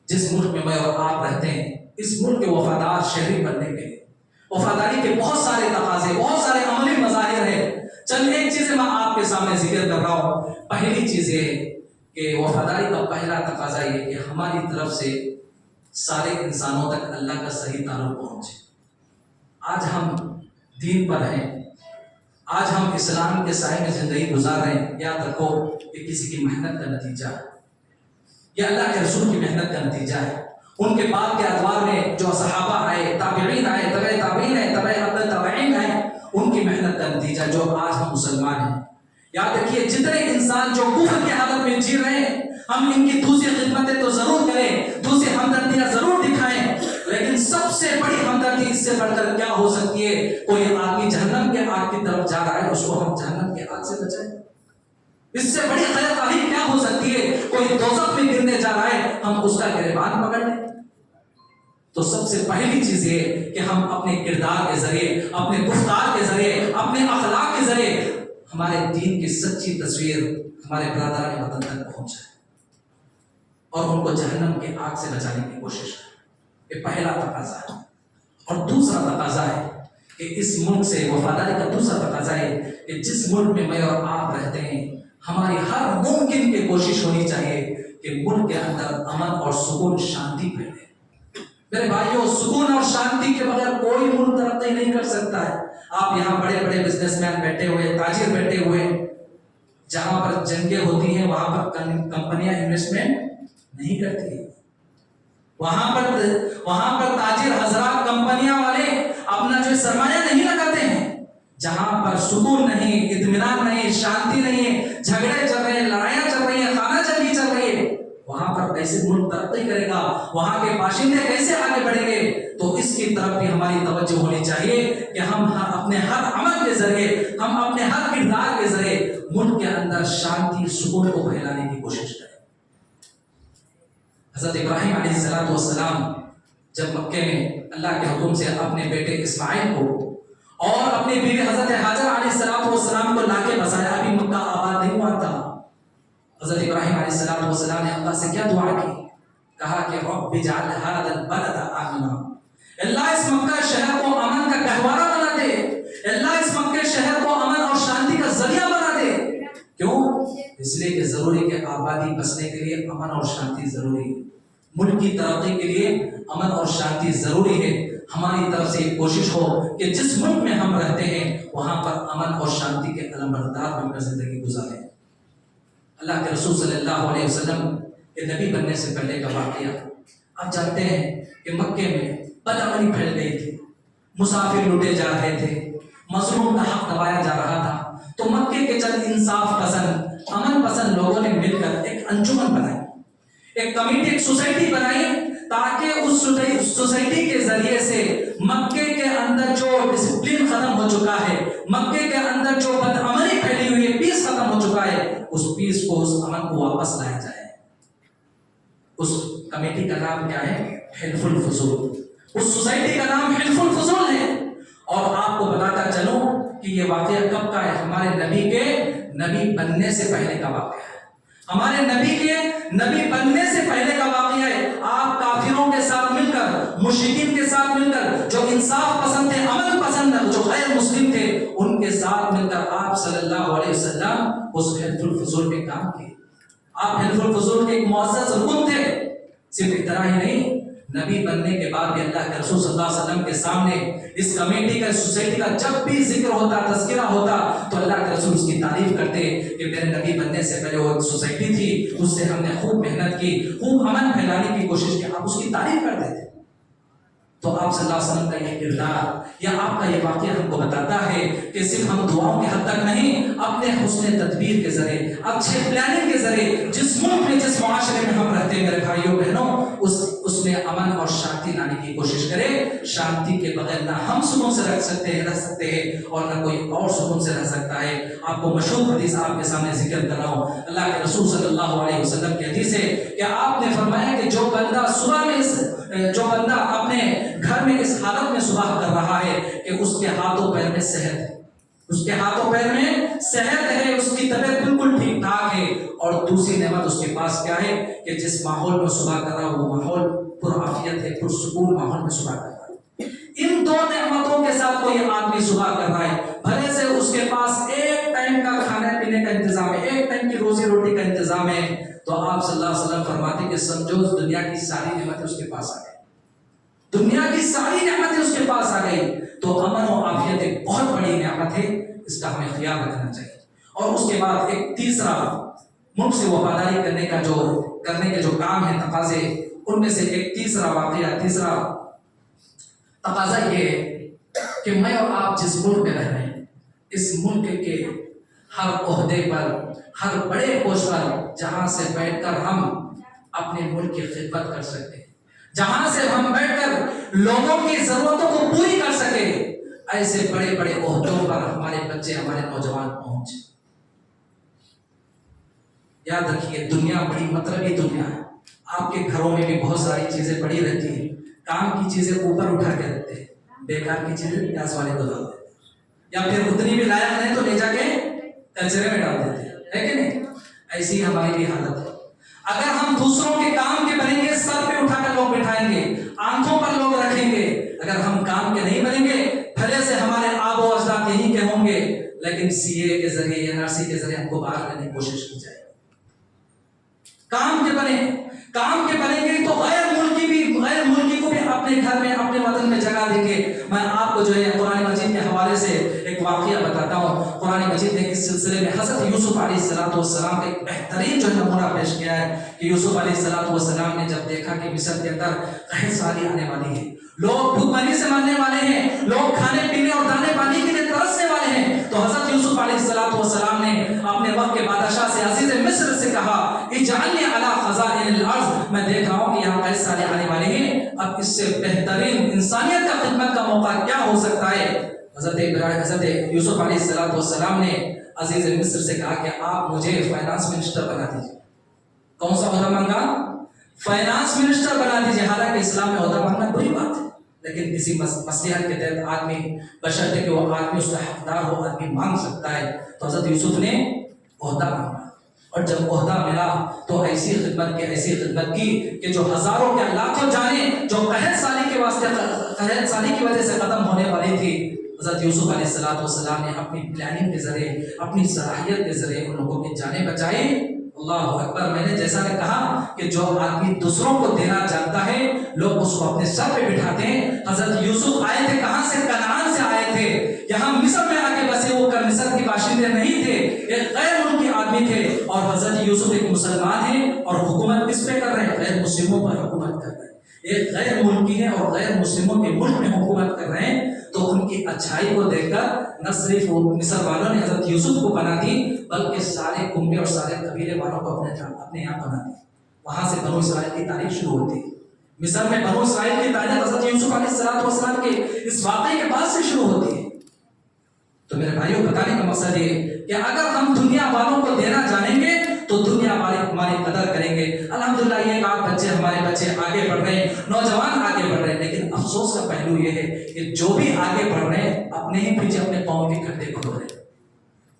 جس ملک میں میں اور آپ رہتے ہیں، اس ملک کے وفادار شہری بننے کے لیے وفاداری کے بہت سارے تقاضے، بہت سارے عملی مظاہر ہیں. چند ایک چیزیں میں آپ کے سامنے ذکر کر رہا ہوں. پہلی چیز یہ ہے کہ وفاداری کا پہلا تقاضا یہ کہ ہماری طرف سے سارے انسانوں تک اللہ کا صحیح تعلق پہنچے. آج ہم دین پر ہیں، آج ہم اسلام کے سائے میں زندگی گزار رہے ہیں. یاد رکھو کہ کسی کی محنت کا نتیجہ ہے، یہ اللہ کے رسول کی محنت کا نتیجہ ہے. ان کے بعد کے ادوار میں جو صحابہ آئے، تابعین آئے، تبع تابعین آئے، تبع تابعین آئے، ان کی محنت کا نتیجہ جو آج ہم مسلمان ہیں. یاد رکھیے جتنے انسان جو کفر کی حالت میں جی رہے ہیں، ہم ان کی دوسری خدمتیں تو ضرور کریں، دوسری ہمدردیاں ضرور دکھائیں، لیکن سب سے بڑی ہمدردی اس سے بڑھ کر کیا ہو سکتی ہے؟ کوئی آدمی جہنم کے آگ کی طرف جا رہا ہے، اس کو ہم جہنم کے آگ سے بچائیں. اس سے بڑی خیر خواہی کیا ہو سکتی ہے؟ کوئی دوزخ میں گرنے جا رہا ہے، ہم اس کا گریبان پکڑ لیں. تو سب سے پہلی چیز یہ کہ ہم اپنے کردار کے ذریعے، اپنے گفتار کے ذریعے، اپنے اخلاق کے ذریعے ہمارے دین کی سچی تصویر ہمارے برادران وطن تک پہنچائے اور ان کو جہنم کے آگ سے بچانے کی کوشش کریں. یہ پہلا تقاضا ہے. اور دوسرا تقاضا ہے کہ اس ملک سے وفاداری کا دوسرا تقاضا ہے کہ جس ملک میں میں اور آپ رہتے ہیں، ہماری ہر ممکن کی کوشش ہونی چاہیے کہ ملک کے اندر امن اور سکون، شانتی پھیلے. میرے بھائیوں، سکون اور شانتی کے بغیر کوئی ملک ترقی نہیں کر سکتا ہے. آپ یہاں بڑے بڑے بزنس مین بیٹھے ہوئے، تاجر بیٹھے ہوئے، جہاں پر جنگیں ہوتی ہیں وہاں پر کمپنیاں انویسٹمنٹ نہیں کرتی. وہاں پر تاجر حضرات، کمپنیاں والے اپنا جو سرمایہ نہیں لگاتے ہیں. جہاں پر سکون نہیں، اطمینان نہیں، شانتی نہیں ہے، جھگڑے چل رہے ہیں، لڑائیاں چل رہی ہیں، خانہ جنگی چل رہی ہے، وہاں پر کیسے ملک ترقی کرے گا؟ وہاں کے باشندے کیسے آگے بڑھیں گے؟ تو اس کی طرف بھی ہماری توجہ ہونی چاہیے کہ ہم اپنے ہر عمل کے ذریعے، ہم اپنے ہر کردار کے ذریعے ملک کے اندر شانتی، سکون کو پھیلانے کی کوشش کریں. حضرت ابراہیم علیہ السلام جب مکے میں اللہ کے حکم سے اپنے بیٹے اسماعیل کو اور اپنی بیوی حضرت ہاجر علیہ السلام کو لا کے بسایا، ابھی مکہ آباد نہیں ہوا تھا. حضرت ابراہیم علیہ السلام نے اللہ سے کیا دعا کی؟ کہا کہ رب اجعل هذا البلد آمنا، اللہ اس مکہ شہر کو امن کا گہوارہ بنا دے، اللہ اس مکہ شہر کو امن اور شانتی کا ذریعہ بنا دے. اس لیے کہ ضروری کہ آبادی بسنے کے لیے امن اور شانتی ضروری ہے، ملک کی ترقی کے لیے امن اور شانتی ضروری ہے۔ ہماری طرف سے یہ کوشش ہو کہ جس ملک میں ہم رہتے ہیں وہاں پر امن اور شانتی کے علمبردار بن کر زندگی گزاریں۔ اللہ کے رسول صلی اللہ علیہ وسلم کے نبی بننے سے پہلے کا واقعہ آپ جانتے ہیں کہ مکے میں بدامنی پھیل گئی تھی، مسافر لوٹے جا رہے تھے، مظلوم کا حق دبایا جا رہا تھا، تو مکے کے چند انصاف پسند امن پسند لوگوں نے مل کر ایک انجمن بنائی، ایک کمیٹی، ایک سوسائٹی بنائی، تاکہ اس سوسائٹی کے ذریعے سے مکے کے اندر جو ڈسپلن ختم ہو چکا ہے، مکے کے اندر جو بدامنی پھیلی ہوئی ہے، پیس ختم ہو چکا ہے، اس پیس کو، اس امن کو واپس لایا جائے۔ اس کمیٹی کا نام کیا ہے؟ حلف الفضول۔ اس سوسائٹی کا نام حلف الفضول ہے۔ اور آپ کو بتاتا چلوں کہ یہ واقعہ کب کا ہے؟ ہمارے نبی کے نبی بننے سے پہلے کا واقعہ ہے۔ ہمارے نبی کے نبی بننے سے پہلے کا واقعہ ہے۔ آپ کافروں کے ساتھ مل کر، مشرکین کے ساتھ مل کر، جو انصاف پسند تھے، امن پسند، جو غیر مسلم تھے، ان کے ساتھ مل کر آپ صلی اللہ علیہ وسلم اس حلف الفضول میں کام کیے۔ آپ حلف الفضول کے ایک معزز رکن تھے۔ صرف اتنا ہی نہیں، نبی بننے کے بعد بھی اللہ کے رسول صلی اللہ علیہ وسلم کے سامنے اس کمیٹی کا، سوسائٹی کا جب بھی ذکر ہوتا، تذکرہ ہوتا، تو اللہ کے رسول اس کی تعریف کرتے کہ میرے نبی بننے سے پہلے وہ سوسائٹی تھی، اس سے ہم نے خوب محنت کی، خوب امن پھیلانے کی کوشش کی۔ آپ اس کی تعریف کرتے تھے۔ تو آپ صلی اللہ علیہ وسلم کا یہ کردار یا آپ کا یہ واقعہ ہم کو بتاتا ہے کہ صرف ہم دعاؤں کے حد تک نہیں، اپنے حسن تدبیر کے ذریعے، اچھے پلاننگ کے ذریعے، جس ملک میں، جس معاشرے میں ہم رہتے ہیں میرے بھائیوں بہنوں، اس میں امن اور شانتی لانے کی کوشش کرے۔ شانتی کے بغیر نہ ہم سکون سے رہ سکتے ہیں اور نہ کوئی اور سکون سے رہ سکتا ہے۔ آپ کو مشہور حدیث آپ کے سامنے ذکر کر رہا ہوں۔ اللہ کے رسول صلی اللہ علیہ وسلم کی حدیث ہے کہ آپ نے فرمایا کہ جو بندہ اپنے گھر میں اس حالت میں صبح کر رہا ہے کہ اس کے ہاتھوں پیر میں صحت ہے، اس کے ہاتھوں پیر میں صحت ہے، اس کی طبیعت بالکل ٹھیک ٹھاک ہے، اور دوسری نعمت اس کے پاس کیا ہے کہ جس ماحول میں صبح کر رہا وہ ماحول پرعافیت ہے، پرسکون ماحول میں صبح کر رہا ہے۔ ان دو نعمتوں کے ساتھ کوئی آدمی صبح کر رہا ہے، بھلے سے اس کے پاس ایک ٹائم کا کھانے پینے کا انتظام ہے، ایک ٹائم کی روزی روٹی کا انتظام ہے، تو آپ صلی اللہ علیہ وسلم فرماتے کہ سمجھو دنیا کی ساری نعمتیں اس کے پاس آ گئی، دنیا کی ساری نعمتیں اس کے پاس آ گئی۔ تو امن و عافیت ایک بہت بڑی نعمت ہے، اس کا ہمیں خیال رکھنا چاہیے۔ اور اس کے بعد ایک تیسرا، ملک سے وفاداری کرنے کے جو کام ہے، تقاضے، ان میں سے ایک تیسرا واقعہ، تیسرا تقاضا یہ ہے کہ میں اور آپ جس ملک میں رہ رہے ہیں، اس ملک کے ہر عہدے پر، ہر بڑے پوسٹ پر، جہاں سے بیٹھ کر ہم اپنے ملک کی خدمت کر سکتے ہیں، جہاں سے ہم بیٹھ کر لوگوں کی ضرورتوں کو پوری کر سکے، ایسے بڑے بڑے عہدوں پر ہمارے بچے، ہمارے نوجوان پہنچے۔ یاد رکھیے، دنیا بڑی مطلبی دنیا ہے۔ آپ کے گھروں میں بھی بہت ساری چیزیں پڑی رہتی ہیں، کام کی چیزیں اوپر اٹھا کے رکھتے ہیں، بیکار کی چیزیں پیاس والے کو ڈال دیتے ہیں، یا پھر اتنی بھی لائق نہیں تو لے جا کے کچرے میں ڈال دیتے ہیں، ہے کہ نہیں؟ ایسی ہماری بھی حالت ہے۔ اگر ہم دوسروں کے کام کے بنیں گے، سر پہ اٹھا کر لوگ بٹھائیں گے، آنکھوں پر لوگ رکھیں گے۔ اگر ہم کام کے نہیں بنیں گے، بھلے سے ہمارے آب و اجداد یہیں کے ہوں گے، لیکن سی اے کے ذریعے یا NRC کے ذریعے ہم کو باہر کرنے کی کوشش کی جائے۔ کام کے بنیں گے تو غیر ملکی کو بھی اپنے گھر میں، اپنے وطن میں جگہ دیں گے۔ میں آپ کو جو ہے قرآن مجید کے حوالے سے ایک واقعہ بتاتا ہوں۔ قرآن مجید نے اس سلسلے میں حضرت یوسف علیہ السلام کا ایک بہترین جو نمونہ پیش کیا ہے کہ یوسف علیہ السلام نے جب دیکھا کہ مصر کے اندر قحط سالی آنے والی ہے، لوگ بھوک مری سے مرنے والے ہیں، لوگ کھانے پینے اور دانے پانی کے لیے ترسنے والے ہیں، تو حضرت یوسف علیہ السلام نے اپنے وقت کے بادشاہ سے، عزیز مصر سے کہا، اجعلنی علی خزائن الارض، میں دیکھ رہا ہوں کہ یہاں قحط سالی آنے والے ہیں، اب اس سے بہترین انسانیت کا خدمت کا موقع کیا ہو سکتا ہے؟ حضرت یوسف علیہ السلام نے عزیز مصر سے کہا کہ آپ مجھے فائنانس منسٹر بنا دیجیے۔ کون سا عہدہ مانگا؟ فائنانس منسٹر بنا دیجیے۔ حالانکہ اسلام میں عہدہ مانگنا بری بات ہے، لیکن کسی مصلحت کے تحت آدمی، بشرطے کہ وہ آدمی اس کا حقدار ہو، آدمی مانگ سکتا ہے۔ تو حضرت یوسف نے عہدہ مانگا، اور جب عہدہ ملا تو ایسی خدمت کی کہ جو ہزاروں کے لاکھوں جانیں جو قحط سالی کے واسطے قحط سالی کی وجہ سے ختم ہونے والی تھی، حضرت یوسف علیہ السلام نے اپنی پلاننگ کے ذریعے، اپنی صلاحیت کے ذریعے ان لوگوں کی جانیں بچائی۔ اللہ اکبر۔ میں نے جیسا کہ کہا کہ جو آدمی دوسروں کو دینا جانتا ہے لوگ اس کو اپنے سر پہ بٹھاتے ہیں۔ حضرت یوسف آئے تھے کہاں سے؟ کنعان سے آئے تھے، یہاں مصر میں آ کے بسے، وہ مصر کے باشندے نہیں تھے، ایک غیر ملکی آدمی تھے، اور حضرت یوسف ایک مسلمان ہیں اور حکومت کس پہ کر رہے ہیں؟ غیر مسلموں پر حکومت کر رہے ہیں۔ ایک غیر ملکی ہے اور غیر مسلموں کے ملک میں حکومت کر رہے ہیں، تو ان کی اچھائی کو دیکھ کر نہ صرف مصر والوں نے حضرت یوسف کو بنا دی، بلکہ سارے کنبے اور سارے قبیلے والوں کو اپنے یہاں بنا دی۔ وہاں سے بنو اسرائیل کی تاریخ شروع ہوتی ہے۔ مصر میں بنو اسرائیل کی تاریخ حضرت یوسف علیہ السلام کے اس واقعے کے بعد سے شروع ہوتی ہے۔ تو میرے بھائیوں، بتانے کا مقصد یہ کہ اگر ہم دنیا والوں کو دینا جانیں گے تو دنیا والے ہماری قدر کریں گے۔ الحمدللہ یہ بات ہمارے بچے آگے بڑھ رہے ہیں، نوجوان آگے بڑھ رہے ہیں، لیکن افسوس کا پہلو یہ ہے کہ جو بھی آگے بڑھ رہے ہیں اپنے ہی پیچھے اپنے پاؤں کے گھٹے کھود رہے ہیں۔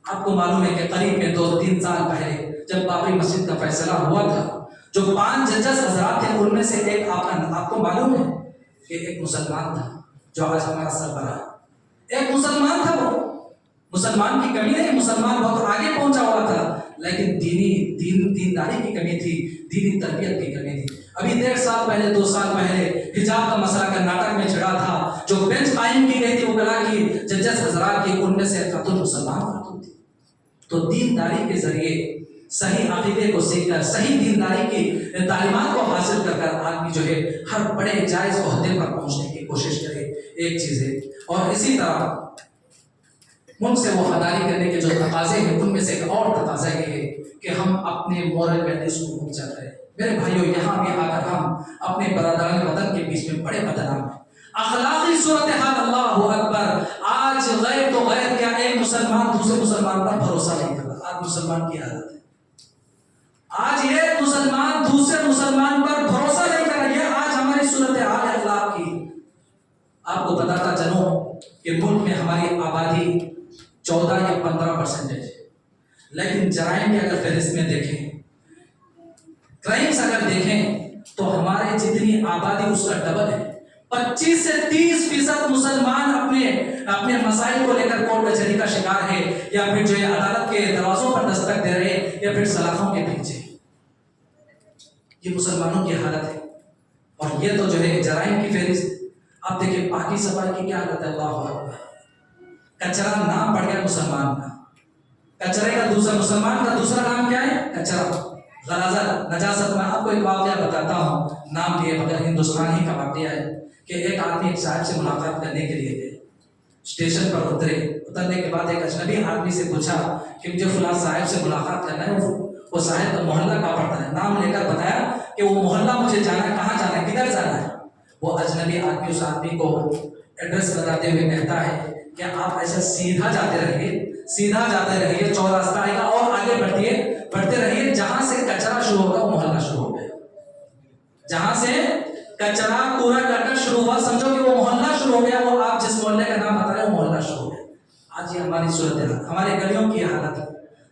آپ کو معلوم ہے کہ قریب میں 2-3 سال پہلے جب بابری مسجد کا فیصلہ ہوا تھا، جو 5 ججز حضرات تھے ان میں سے ایک آپ کو معلوم ہے کہ ایک مسلمان تھا جو آج ہمارا سربراہ ہے۔ ایک مسلمان تھا، وہ مسلمان کی کمی نہیں، مسلمان بہت آگے پہنچا ہوا تھا، لیکن دینداری کی کمی تھی، دینی تربیت کی کمی تھی۔ ابھی 1.5 سال پہلے 2 سال پہلے حجاب کا مسئلہ کرناٹک میں چھڑا تھا، جو بینچ قائم کی گئی تھی وکلا کی، ججز حضرات کی، ان میں سے خاتون مسلمان خاتون تھی۔ تو دینداری کے ذریعے صحیح عقیدے کو سیکھ کر، صحیح دینداری کی تعلیمات کو حاصل کر کر آدمی جو ہے ہر بڑے جائز عہدے پر پہنچنے کی کوشش کرے، ایک چیز ہے۔ اور اسی طرح ملک سے وفاداری کرنے کے جو تقاضے ہیں ان میں سے ایک اور تقاضا یہ ہے کہ ہم اپنے مورل ویلیوز کو اونچا کریں۔ میرے بھائیوں، یہاں بھی آ کر ہم اپنے برادران وطن کے بیچ میں بڑے بدنام ہیں۔ اخلاقی صورتحال، اللہ اکبر، آج غیر تو غیر کیا، ایک مسلمان دوسرے مسلمان پر بھروسہ نہیں کرتا۔ آج مسلمان کی حالت ہے، آج ایک مسلمان دوسرے مسلمان پر بھروسہ نہیں کر رہا ہے۔ آج ہماری صورتحال ہے اخلاق کی۔ آپ کو بتاتا چلوں کہ ملک میں ہماری آبادی 14 یا 15% ہے، لیکن جرائم کی اگر فہرست میں دیکھیں، کرائمز اگر دیکھیں تو ہمارے جتنی آبادی اس کا ڈبل ہے۔ 25 سے 30% مسلمان اپنے مسائل کو لے کر کورٹ کچہری کا شکار ہے، یا پھر جو ہے عدالت کے دروازوں پر دستک دے رہے ہیں، یا پھر سلاخوں کے پیچھے۔ یہ مسلمانوں کی حالت ہے، اور یہ تو جو ہے جرائم کی فہرست۔ آپ دیکھیں پاکی صفائی کی کیا حالت ہے، اللہ اکبر۔ کچرا نام پڑ گیا مسلمان کا، کچرے کا مسلمان کا دوسرا نام کیا ہے؟ کچرا، غلاظت، نجاست۔ میں آپ کو ایک واقعہ بتاتا ہوں، نام لیے بغیر، ہندوستان ہی کا واقعہ ہے کہ ایک آدمی ایک صاحب سے ملاقات کرنے کے لیے گئے، اسٹیشن پر اترنے کے بعد ایک اجنبی آدمی سے پوچھا کہ مجھے فلاں صاحب سے ملاقات کرنا ہے۔ وہ صاحب کا محلہ کہاں پڑتا ہے، نام لے کر بتایا کہ وہ محلہ مجھے جانا ہے، کہاں جانا ہے، کدھر جانا ہے۔ وہ اجنبی آدمی اس آدمی کو ایڈریس بتاتے ہوئے کہتا ہے کہ آپ ایسا سیدھا جاتے رہیے، چوراستہ آئے گا اور آگے بڑھتے رہیے، جہاں سے کچرا شروع ہوگا وہ محلہ شروع ہو گیا۔ جہاں سے کچرا کوڑا کرکٹ شروع ہوا، سمجھو کہ وہ محلہ شروع ہو گیا، وہ آپ جس محلے کا نام بتا رہے ہیں وہ محلہ شروع ہو گیا۔ آج یہ ہماری صورتحال، ہمارے گلیوں کی حالت ہے۔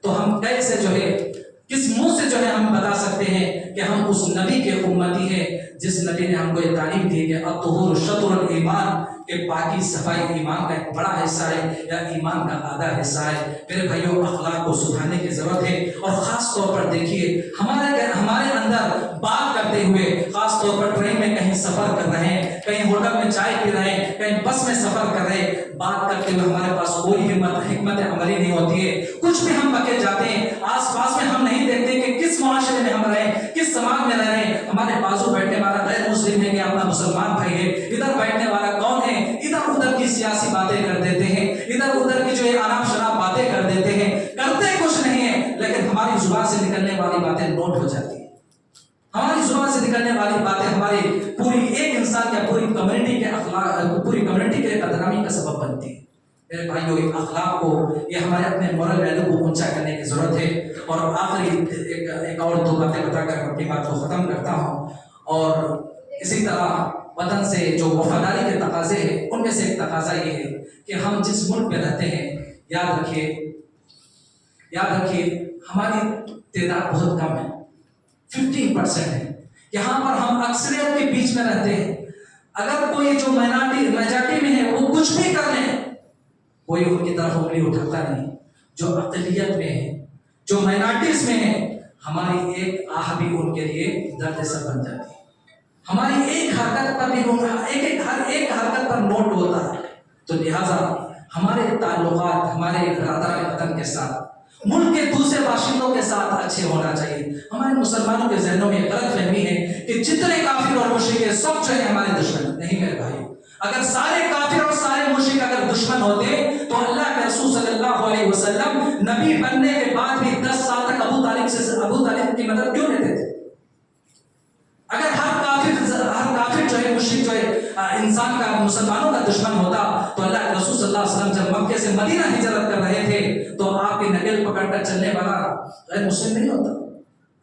تو ہم کیسے جو ہے، کس منہ سے جو ہے ہم بتا سکتے ہیں کہ ہم اس نبی کے امتی ہیں جس نبی نے ہم کو یہ تعلیم دی کہ الطہور شطر الایمان، کہ پاکی صفائی ایمان کا ایک بڑا حصہ ہے، یا ایمان کا آدھا حصہ ہے۔ میرے بھائیوں، اخلاق کو سدھارنے کی ضرورت ہے، اور خاص طور پر دیکھیے ہمارے اندر بات کرتے ہوئے، خاص طور پر ٹرین میں کہیں سفر کر رہے ہیں، کہیں ہوٹل میں چائے پی رہے ہیں، کہیں بس میں سفر کر رہے ہیں، بات کرتے ہوئے ہمارے پاس کوئی حکمت عملی نہیں ہوتی ہے، کچھ بھی ہم بکے جاتے ہیں، آس پاس میں ہم نہیں دیکھتے کہ کس معاشرے میں ہم رہیں، کس سماج میں رہ رہے ہیں۔ ہمارے بازو بیٹھنے والا غیر مسلم ہے کہ اپنا مسلمان بھائی ہے، ادھر بیٹھنے والا کون ہے، ادھر ادھر کی سیاسی باتیں کر دیتے ہیں، ادھر ادھر کی جو ہے آرام شراب باتیں کر دیتے ہیں، کرتے کچھ نہیں ہے، لیکن ہماری زبان سے نکلنے والی باتیں نوٹ ہو جاتی ہیں۔ ہماری زبان سے نکلنے والی باتیں ہماری پوری ایک انسان یا پوری کمیونٹی کے اخلاق، پوری کمیونٹی کے بدنامی کا سبب بنتی ہے۔ میرے بھائیوں، ایک اخلاق کو، یہ ہمارے اپنے مورل ویلیو کو اونچا کرنے کی ضرورت ہے۔ اور آخری ایک اور 2 باتیں بتا کر اپنی بات کو ختم کرتا ہوں۔ اور اسی طرح وطن سے جو وفاداری کے تقاضے ہیں ان میں سے ایک تقاضا یہ ہے کہ ہم جس ملک میں رہتے ہیں، یاد رکھیے ہماری تعداد بہت کم ہے، 15% ہے۔ یہاں پر ہم اکثریت کے بیچ میں رہتے ہیں۔ اگر کوئی جو میجارٹی میں ہے وہ کچھ بھی کر لیں، کوئی ان کی طرف انگلی اٹھاتا نہیں. جو اقلیت میں ہے، جو مائنارٹیز میں ہے، ہماری ایک آہ بھی ان کے لیے درد سر بن جاتی ہے. ہماری ایک حرکت پر بھی ہر ایک حرکت پر نوٹ ہوتا ہے. تو لہٰذا ہمارے تعلقات ہمارے برادران وطن کے ساتھ، ملک کے دوسرے باشندوں کے ساتھ اچھے ہونا چاہیے. ہمارے مسلمانوں کے ذہنوں میں غلط فہمی ہے کہ جتنے کافر اور مشرک ہیں سب جو ہے ہمارے دشمن. نہیں میرے بھائی، اگر سارے کافر اور سارے مشرک اگر دشمن ہوتے تو اللہ کے رسول صلی اللہ علیہ وسلم نبی بننے کے بعد بھی 10 سال تک ابو طالب کی مدد کیوں لیتے تھے؟ اگر ہر کافر جو ہے، مشرک جو ہے انسان کا، مسلمانوں کا دشمن ہوتا تو اللہ کے رسول صلی اللہ علیہ وسلم جب مکے سے مدینہ ہجرت کر رہے تھے تو آپ کی نگل پکڑ کر چلنے والا غیر مسلم نہیں ہوتا.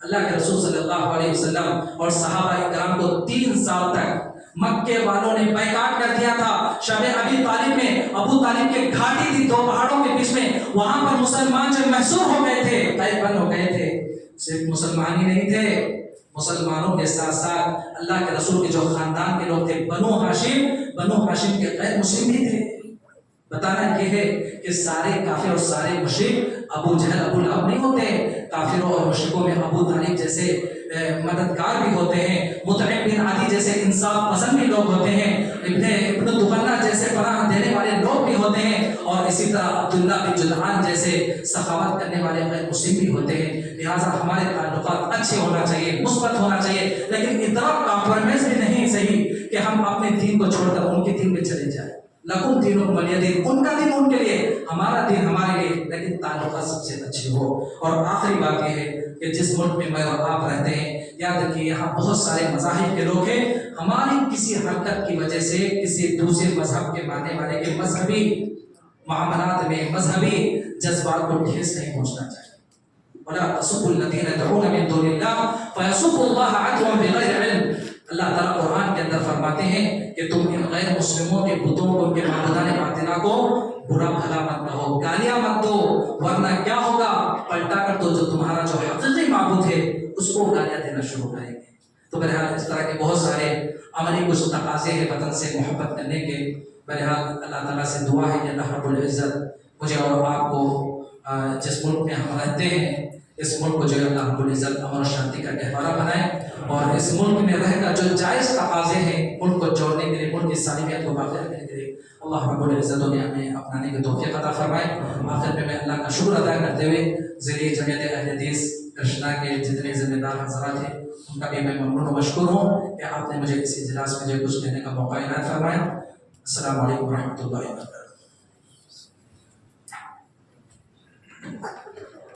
اللہ کے رسول صلی اللہ علیہ وسلم اور صحابہ کرام کو 3 سال تک مکے والوں نے بیکاٹ کر دیا تھا. شب ابی طالب میں، ابو طالب کے گھاٹی تھی 2 پہاڑوں کے بیچ میں، وہاں پر مسلمان جو محصور ہو گئے تھے، قید بند ہو گئے تھے. صرف مسلمان ہی نہیں تھے، مسلمانوں کے ساتھ ساتھ اللہ کے رسول کے جو خاندان کے لوگ تھے، بنو ہاشم کے غیر مسلم بھی تھے. بتانا یہ ہے کہ سارے کافر اور سارے مشرک ابو جہل ابو لہب نہیں ہوتے. کافروں اور مشرکوں میں ابو طالب جیسے مددگار بھی ہوتے ہیں، مطعم بن عدی جیسے انصاف پسند بھی لوگ ہوتے ہیں، ابن دغنہ جیسے پناہ دینے والے لوگ بھی ہوتے ہیں، اور اسی طرح عبداللہ بن جدعان جیسے سخاوت کرنے والے غیر مسلم بھی ہوتے ہیں. لہٰذا ہمارے تعلقات اچھے ہونا چاہیے، مثبت ہونا چاہیے، لیکن اتنا کمپرومائز بھی نہیں صحیح کہ ہم اپنے دین کو چھوڑ کر ان کے دین میں چلے جائیں. لکم دینکم ولی دین، ان کا دین ان کے لیے، ہمارا دین ہمارے لیے، لیکن تعلقات سب سے اچھے ہو. اور آخری بات یہ ہے کہ جس ملک میں میں اور آپ رہتے ہیں، یاد رکھیے یہاں بہت سارے مذاہب کے لوگ ہیں. ہماری کسی حرکت کی وجہ سے کسی دوسرے مذہب کے ماننے والے کے مذہبی معاملات میں، مذہبی جذبات کو ٹھیس نہیں پہنچنا چاہیے. وَلَا تَسُبُّوا الَّذِينَ يَدْعُونَ مِن دُونِ اللَّهِ فَيَسُبُّوا اللَّهَ عَدْوًا بِغَيْرِ عِلْمٍ. اللہ تعالیٰ قرآن کے اندر فرماتے ہیں کہ تم ان غیر مسلموں کے بتوں کو، ان کے معبودان باطنہ کو برا بھلا مت کہو، گالیاں مت دو، ورنہ کیا ہوگا؟ پلٹا کر تو جو تمہارا جو حقیقی معبود ہے اس کو گالیاں دینا شروع کریں گے. تو بہرحال اس طرح کے بہت سارے عملی کچھ تقاضے ہیں وطن سے محبت کرنے کے. بہرحال اللہ تعالیٰ سے دعا ہے کہ اللہ رب العزت مجھے اور آپ کو جس ملک میں ہم رہتے ہیں، اس ملک کو جو ہے اللہ رب العزت امن و شانتی کا گہوارہ بنائے، اور اس ملک میں رہ کر جو جائز تقاضے ہیں ملک کو جوڑنے کے لیے، ملک کی سالمیت کو باقی رکھنے کے لیے اللہ رب العزت نے ہمیں اپنانے کی توفیق عطا فرمائے. آخر میں اللہ کا شکر ادا کرتے ہوئے ذریعہ جمعیت اہل حدیث کرشنا کے جتنے ذمہ دار حضرات ہیں ان کا بھی میں ممنون و مشکور ہوں کہ آپ نے مجھے اس اجلاس میں جو کچھ کہنے کا موقع عنایت فرمایا. السلام علیکم ورحمۃ اللہ وبرکاتہ.